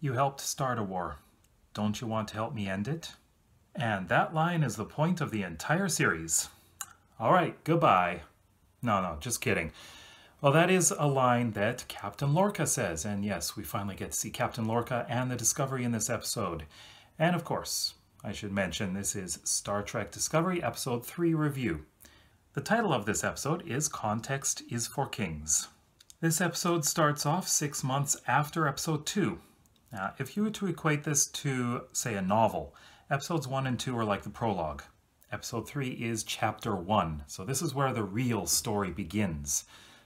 You helped start a war. Don't you want to help me end it? And that line is the point of the entire series. All right, goodbye. No, just kidding. Well, that is a line that Captain Lorca says, and yes, we finally get to see Captain Lorca and the Discovery in this episode. And of course, I should mention this is Star Trek Discovery Episode 3 review. The title of this episode is Context is for Kings. This episode starts off 6 months after Episode 2. Now, if you were to equate this to, say, a novel, Episodes 1 and 2 are like the prologue. Episode 3 is Chapter 1, so this is where the real story begins.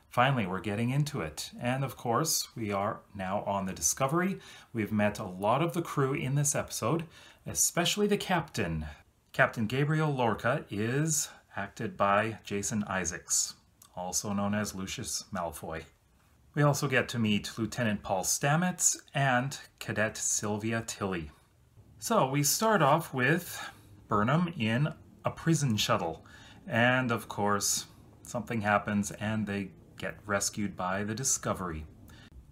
Finally, we're getting into it. And of course, we are now on the Discovery. We've met a lot of the crew in this episode, especially the captain. Captain Gabriel Lorca is acted by Jason Isaacs, also known as Lucius Malfoy. We also get to meet Lieutenant Paul Stamets and Cadet Sylvia Tilly. So we start off with Burnham in a prison shuttle. And of course, something happens and they get rescued by the Discovery.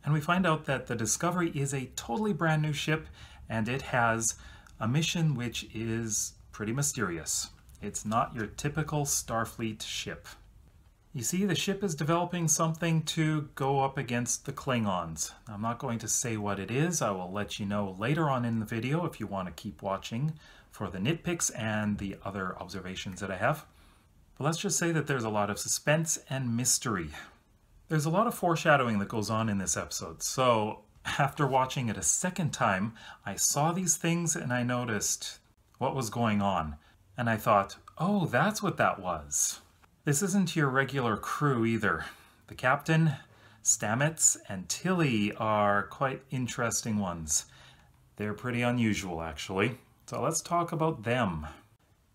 And we find out that the Discovery is a totally brand new ship and it has a mission which is pretty mysterious. It's not your typical Starfleet ship. You see, the ship is developing something to go up against the Klingons. I'm not going to say what it is. I will let you know later on in the video if you want to keep watching for the nitpicks and the other observations that I have. But let's just say that there's a lot of suspense and mystery. There's a lot of foreshadowing that goes on in this episode. So after watching it a second time, I saw these things and I noticed what was going on. And I thought, oh, that's what that was. This isn't your regular crew either. The captain, Stamets, and Tilly are quite interesting ones. They're pretty unusual, actually. So let's talk about them.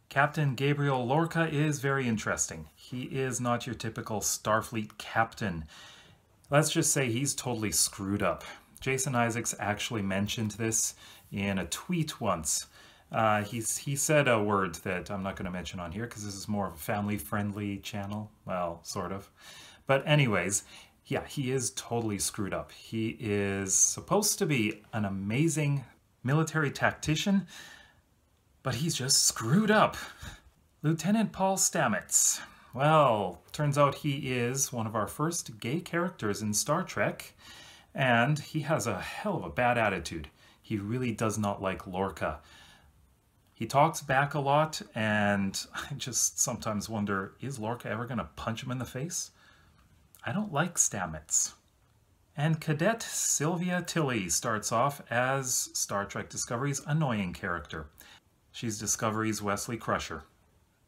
Captain Gabriel Lorca is very interesting. He is not your typical Starfleet captain. Let's just say he's totally screwed up. Jason Isaacs actually mentioned this in a tweet once. He said a word that I'm not going to mention on here because this is more of a family-friendly channel. Well, sort of. But anyways, yeah, he is totally screwed up. He is supposed to be an amazing military tactician, but he's just screwed up. Lieutenant Paul Stamets. Well, turns out he is one of our first gay characters in Star Trek, and he has a hell of a bad attitude. He really does not like Lorca. He talks back a lot, and I just sometimes wonder, is Lorca ever going to punch him in the face? I don't like Stamets. And Cadet Sylvia Tilly starts off as Star Trek Discovery's annoying character. She's Discovery's Wesley Crusher.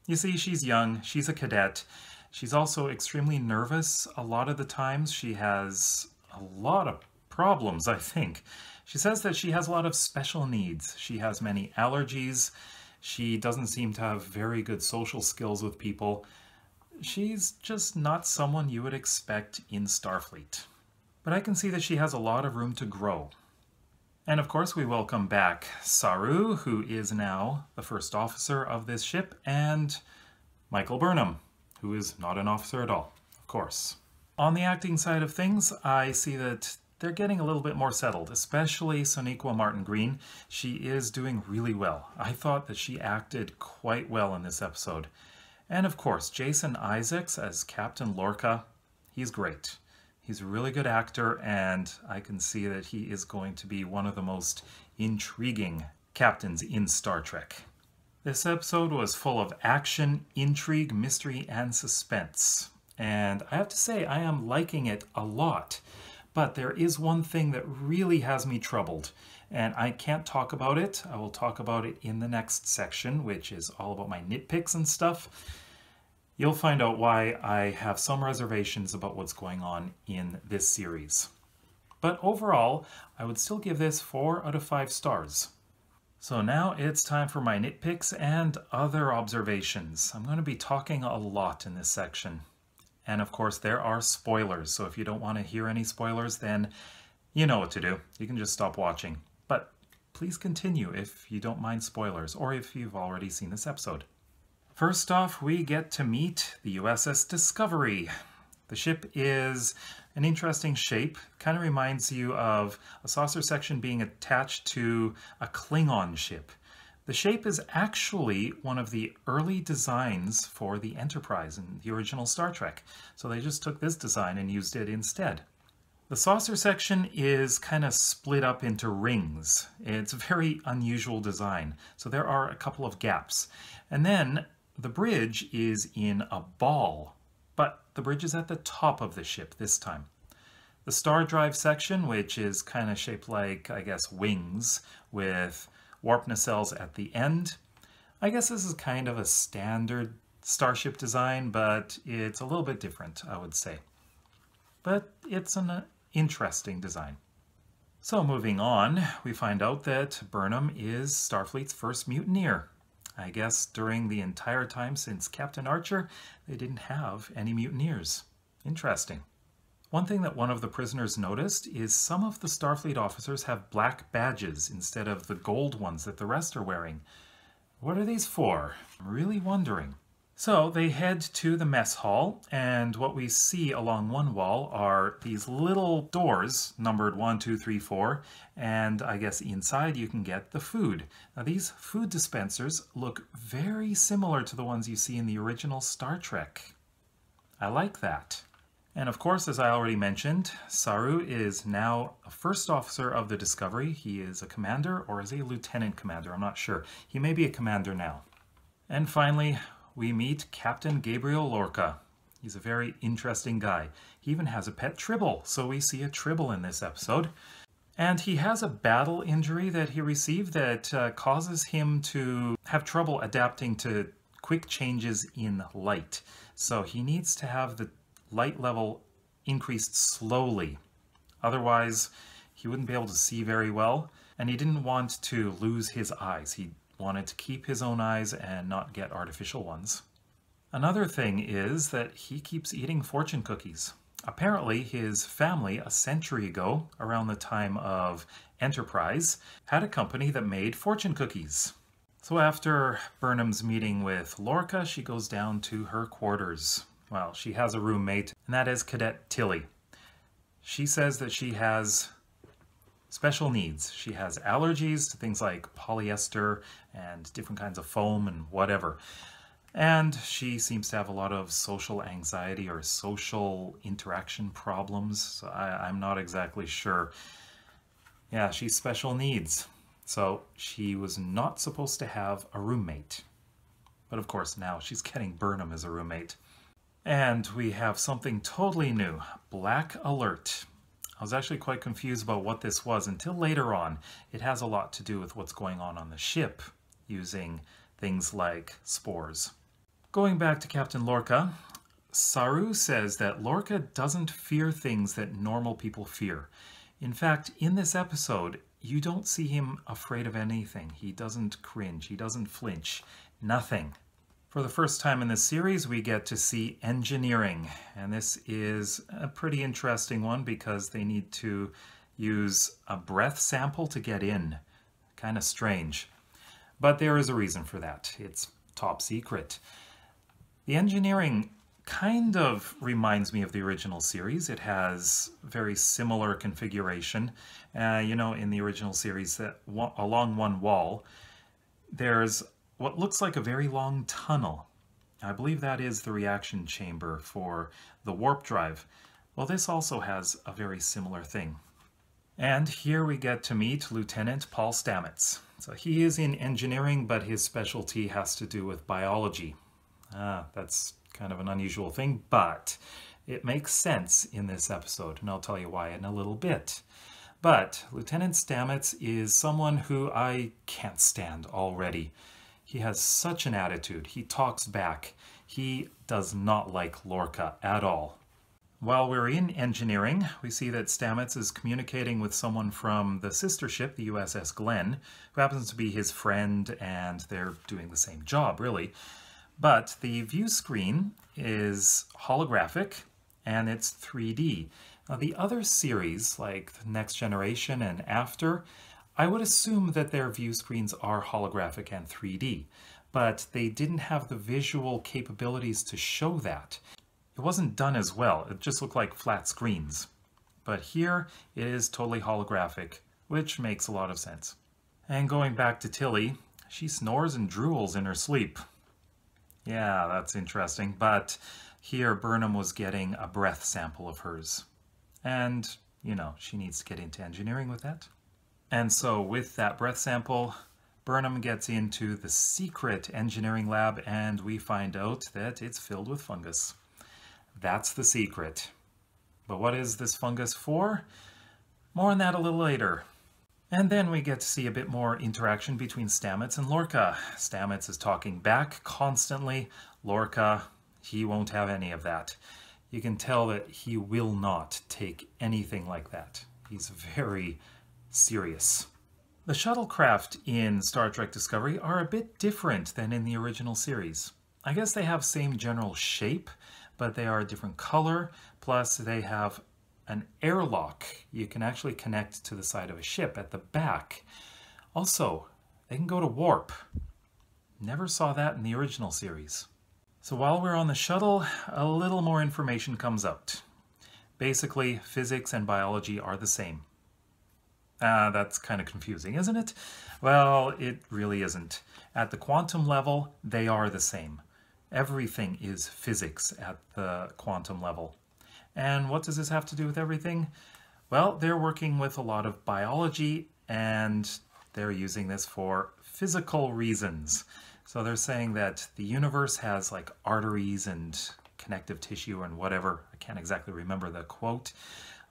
You see, she's young, she's a cadet. She's also extremely nervous a lot of the times. She has a lot of problems, I think. She says that she has a lot of special needs. She has many allergies. She doesn't seem to have very good social skills with people. She's just not someone you would expect in Starfleet. But I can see that she has a lot of room to grow. And of course we welcome back Saru, who is now the first officer of this ship, and Michael Burnham, who is not an officer at all, of course. On the acting side of things, I see that they're getting a little bit more settled, especially Sonequa Martin-Green. She is doing really well. I thought that she acted quite well in this episode. And of course, Jason Isaacs as Captain Lorca, he's great. He's a really good actor, and I can see that he is going to be one of the most intriguing captains in Star Trek. This episode was full of action, intrigue, mystery, and suspense. And I have to say, I am liking it a lot. But there is one thing that really has me troubled, and I can't talk about it. I will talk about it in the next section, which is all about my nitpicks and stuff. You'll find out why I have some reservations about what's going on in this series. But overall, I would still give this 4 out of 5 stars. So now it's time for my nitpicks and other observations. I'm going to be talking a lot in this section. And of course, there are spoilers, so if you don't want to hear any spoilers, then you know what to do. You can just stop watching. But please continue if you don't mind spoilers, or if you've already seen this episode. First off, we get to meet the USS Discovery. The ship is An interesting shape, kind of reminds you of a saucer section being attached to a Klingon ship. The shape is actually one of the early designs for the Enterprise in the original Star Trek, so they just took this design and used it instead. The saucer section is kind of split up into rings. It's a very unusual design, so there are a couple of gaps. And then the bridge is in a ball, but the bridge is at the top of the ship this time. The star drive section, which is kind of shaped like, I guess, wings with warp nacelles at the end. I guess this is kind of a standard starship design, but it's a little bit different, I would say. But it's an interesting design. So moving on, we find out that Burnham is Starfleet's first mutineer. I guess during the entire time since Captain Archer, they didn't have any mutineers. Interesting. One thing that one of the prisoners noticed is some of the Starfleet officers have black badges instead of the gold ones that the rest are wearing. What are these for? I'm really wondering. So they head to the mess hall, and what we see along one wall are these little doors numbered 1, 2, 3, 4, and I guess inside you can get the food. Now these food dispensers look very similar to the ones you see in the original Star Trek. I like that. And of course, as I already mentioned, Saru is now a first officer of the Discovery. He is a commander, or is he a lieutenant commander? I'm not sure. He may be a commander now. And finally, we meet Captain Gabriel Lorca. He's a very interesting guy. He even has a pet Tribble, so we see a Tribble in this episode. And he has a battle injury that he received that causes him to have trouble adapting to quick changes in light. So he needs to have the light level increased slowly. Otherwise, he wouldn't be able to see very well. And he didn't want to lose his eyes. He wanted to keep his own eyes and not get artificial ones. Another thing is that he keeps eating fortune cookies. Apparently his family a century ago, around the time of Enterprise, had a company that made fortune cookies. So after Burnham's meeting with Lorca, she goes down to her quarters. Well, she has a roommate, and that is Cadet Tilly. She says that she has special needs. She has allergies to things like polyester and different kinds of foam and whatever. And she seems to have a lot of social anxiety or social interaction problems. So I'm not exactly sure. Yeah, she's special needs. So she was not supposed to have a roommate. But of course now she's getting Burnham as a roommate. And we have something totally new, Black Alert. I was actually quite confused about what this was until later on. It has a lot to do with what's going on the ship, using things like spores. Going back to Captain Lorca, Saru says that Lorca doesn't fear things that normal people fear. In fact, in this episode, you don't see him afraid of anything. He doesn't cringe, he doesn't flinch, nothing. For the first time in this series, we get to see engineering, and this is a pretty interesting one because they need to use a breath sample to get in. Kind of strange. But there is a reason for that. It's top secret. The engineering kind of reminds me of the original series. It has very similar configuration. You know, in the original series, that along one wall, there's what looks like a very long tunnel. I believe that is the reaction chamber for the warp drive. Well, this also has a very similar thing. And here we get to meet Lieutenant Paul Stamets. So he is in engineering, but his specialty has to do with biology. That's kind of an unusual thing, but it makes sense in this episode, and I'll tell you why in a little bit. But Lieutenant Stamets is someone who I can't stand already. He has such an attitude. He talks back. He does not like Lorca at all. While we're in engineering, we see that Stamets is communicating with someone from the sister ship, the USS Glenn, who happens to be his friend, and they're doing the same job, really. But the view screen is holographic, and it's 3D. Now, the other series, like Next Generation and After, I would assume that their view screens are holographic and 3D, but they didn't have the visual capabilities to show that. it wasn't done as well. It just looked like flat screens. But here it is totally holographic, which makes a lot of sense. And going back to Tilly, she snores and drools in her sleep. Yeah, that's interesting, but here Burnham was getting a breath sample of hers. And, you know, she needs to get into engineering with that. And so with that breath sample, Burnham gets into the secret engineering lab and we find out that it's filled with fungus. That's the secret. But what is this fungus for? More on that a little later. And then we get to see a bit more interaction between Stamets and Lorca. Stamets is talking back constantly. Lorca, he won't have any of that. You can tell that he will not take anything like that. He's very serious. The shuttlecraft in Star Trek Discovery are a bit different than in the original series. I guess they have same general shape, but they are a different color, plus they have an airlock you can actually connect to the side of a ship at the back. Also, they can go to warp. Never saw that in the original series. So while we're on the shuttle, a little more information comes out. Basically, physics and biology are the same. That's kind of confusing, isn't it? Well, it really isn't. At the quantum level, they are the same. Everything is physics at the quantum level. And what does this have to do with everything? Well, they're working with a lot of biology and they're using this for physical reasons. So they're saying that the universe has like arteries and connective tissue and whatever. I can't exactly remember the quote,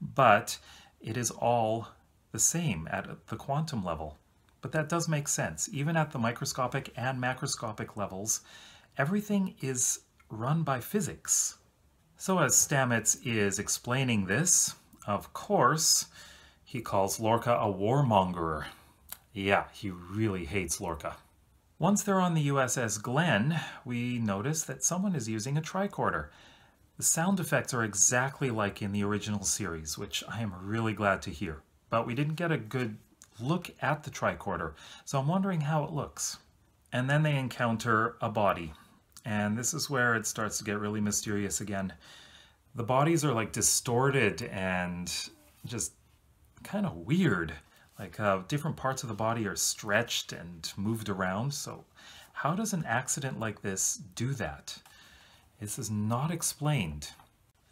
but it is all the same at the quantum level. But that does make sense. Even at the microscopic and macroscopic levels, everything is run by physics. So as Stamets is explaining this, of course, he calls Lorca a warmonger. Yeah, he really hates Lorca. Once they're on the USS Glenn, we notice that someone is using a tricorder. The sound effects are exactly like in the original series, which I am really glad to hear. But we didn't get a good look at the tricorder, so I'm wondering how it looks. And then they encounter a body. And this is where it starts to get really mysterious again. The bodies are like distorted and just kind of weird. Like different parts of the body are stretched and moved around. So how does an accident like this do that? This is not explained.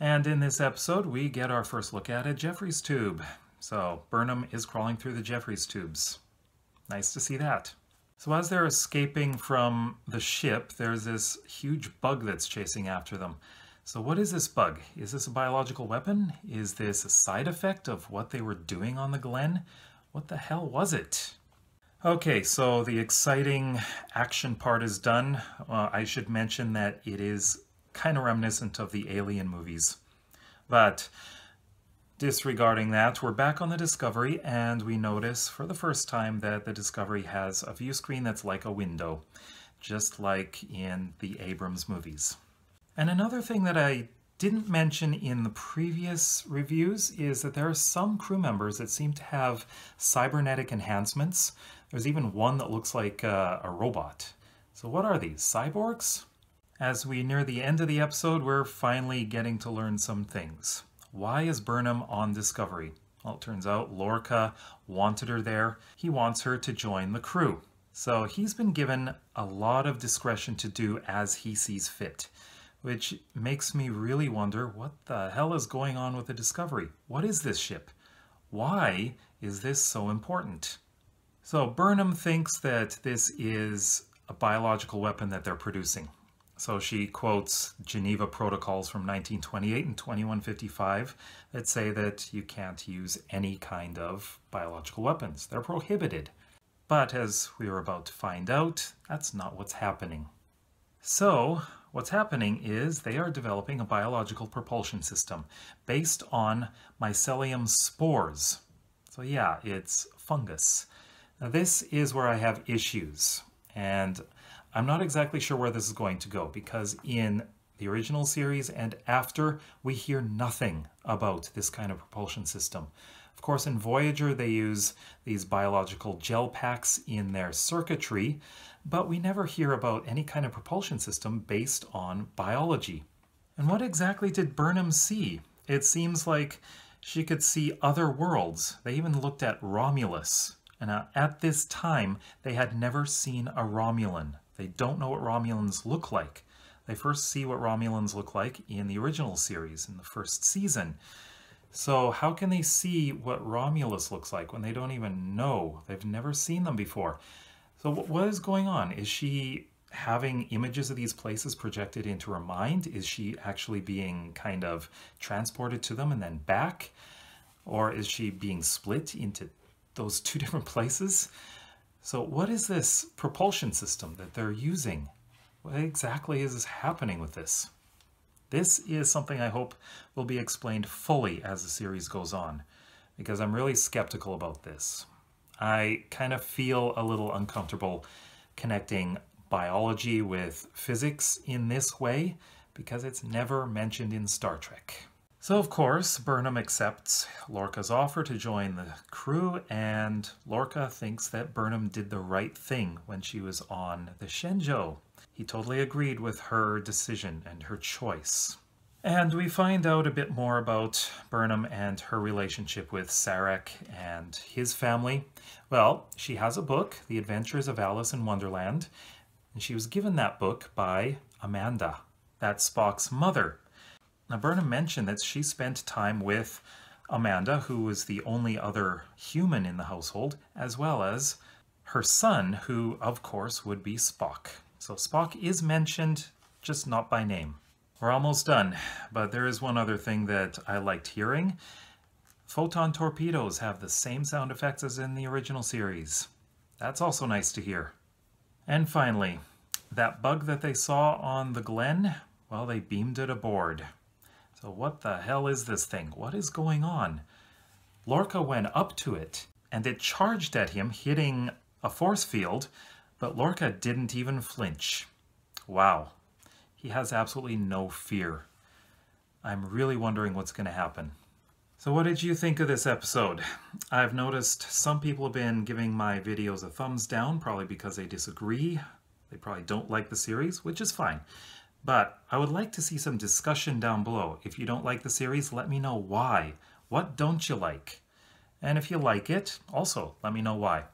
And in this episode, we get our first look at a Jefferies tube. So Burnham is crawling through the Jefferies tubes. Nice to see that. So as they're escaping from the ship, there's this huge bug that's chasing after them. So what is this bug? Is this a biological weapon? Is this a side effect of what they were doing on the Glenn? What the hell was it? Okay, so the exciting action part is done. I should mention that it is kind of reminiscent of the Alien movies. But disregarding that, we're back on the Discovery and we notice for the first time that the Discovery has a view screen that's like a window, just like in the Abrams movies. And another thing that I didn't mention in the previous reviews is that there are some crew members that seem to have cybernetic enhancements. There's even one that looks like a robot. So what are these, cyborgs? As we near the end of the episode, we're finally getting to learn some things. Why is Burnham on Discovery? Well, it turns out Lorca wanted her there. He wants her to join the crew. So he's been given a lot of discretion to do as he sees fit, which makes me really wonder what the hell is going on with the Discovery? What is this ship? Why is this so important? So Burnham thinks that this is a biological weapon that they're producing. So she quotes Geneva Protocols from 1928 and 2155 that say that you can't use any kind of biological weapons. They're prohibited. But as we are about to find out, that's not what's happening. So what's happening is they are developing a biological propulsion system based on mycelium spores. So yeah, it's fungus. Now this is where I have issues, and I'm not exactly sure where this is going to go because in the original series and after, we hear nothing about this kind of propulsion system. Of course, in Voyager, they use these biological gel packs in their circuitry, but we never hear about any kind of propulsion system based on biology. And what exactly did Burnham see? It seems like she could see other worlds. They even looked at Romulus. And at this time, they had never seen a Romulan. They don't know what Romulans look like. They first see what Romulans look like in the original series, in the first season. So how can they see what Romulus looks like when they don't even know? They've never seen them before. So what is going on? Is she having images of these places projected into her mind? Is she actually being kind of transported to them and then back? Or is she being split into those two different places? So what is this propulsion system that they're using? What exactly is happening with this? This is something I hope will be explained fully as the series goes on, because I'm really skeptical about this. I kind of feel a little uncomfortable connecting biology with physics in this way, because it's never mentioned in Star Trek. So of course, Burnham accepts Lorca's offer to join the crew, and Lorca thinks that Burnham did the right thing when she was on the Shenzhou. He totally agreed with her decision and her choice. And we find out a bit more about Burnham and her relationship with Sarek and his family. Well, she has a book, The Adventures of Alice in Wonderland, and she was given that book by Amanda. That's Spock's mother. Now, Burnham mentioned that she spent time with Amanda, who was the only other human in the household, as well as her son, who, of course, would be Spock. So Spock is mentioned, just not by name. We're almost done, but there is one other thing that I liked hearing. Photon torpedoes have the same sound effects as in the original series. That's also nice to hear. And finally, that bug that they saw on the Glen, well, they beamed it aboard. So what the hell is this thing? What is going on? Lorca went up to it, and it charged at him, hitting a force field, but Lorca didn't even flinch. Wow. He has absolutely no fear. I'm really wondering what's going to happen. So what did you think of this episode? I've noticed some people have been giving my videos a thumbs down, probably because they disagree. They probably don't like the series, which is fine. But I would like to see some discussion down below. If you don't like the series, let me know why. What don't you like? And if you like it, also let me know why.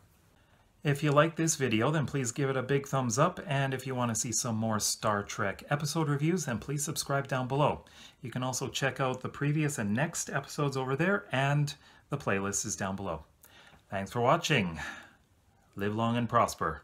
If you like this video, then please give it a big thumbs up, and if you want to see some more Star Trek episode reviews, then please subscribe down below. You can also check out the previous and next episodes over there, and the playlist is down below. Thanks for watching. Live long and prosper.